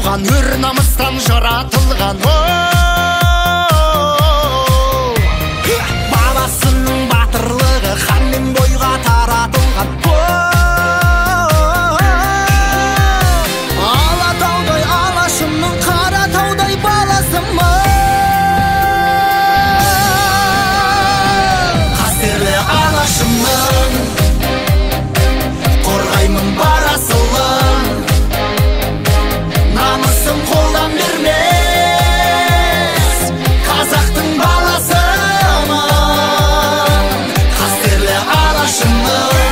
туған, өр намыстан жаратылған. Баласының батырлығы хан мен бойға таратылған. Алатаудай алашымның, Қаратаудай баласымын. Қастерлі алашымның, қорғаймын бар асылын. Намысын қолдан бермес, қазақтың баласымын. Қастерлі алашымның,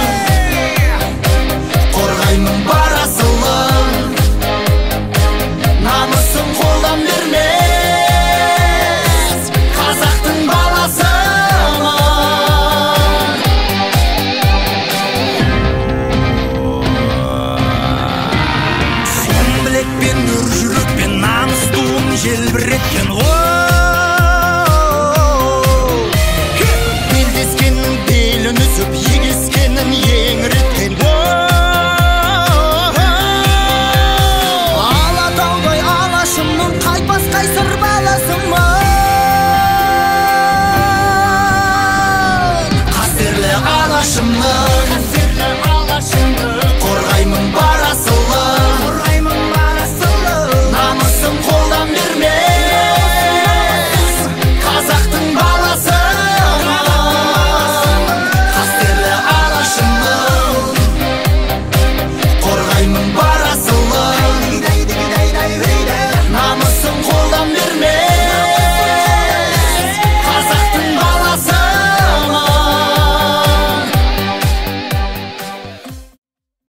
қорғаймын бар асылын. Намысын қолдан бермес, қазақтың баласымын. Сом білекпен, өр жүрекпен, намыс туын желбіреткен.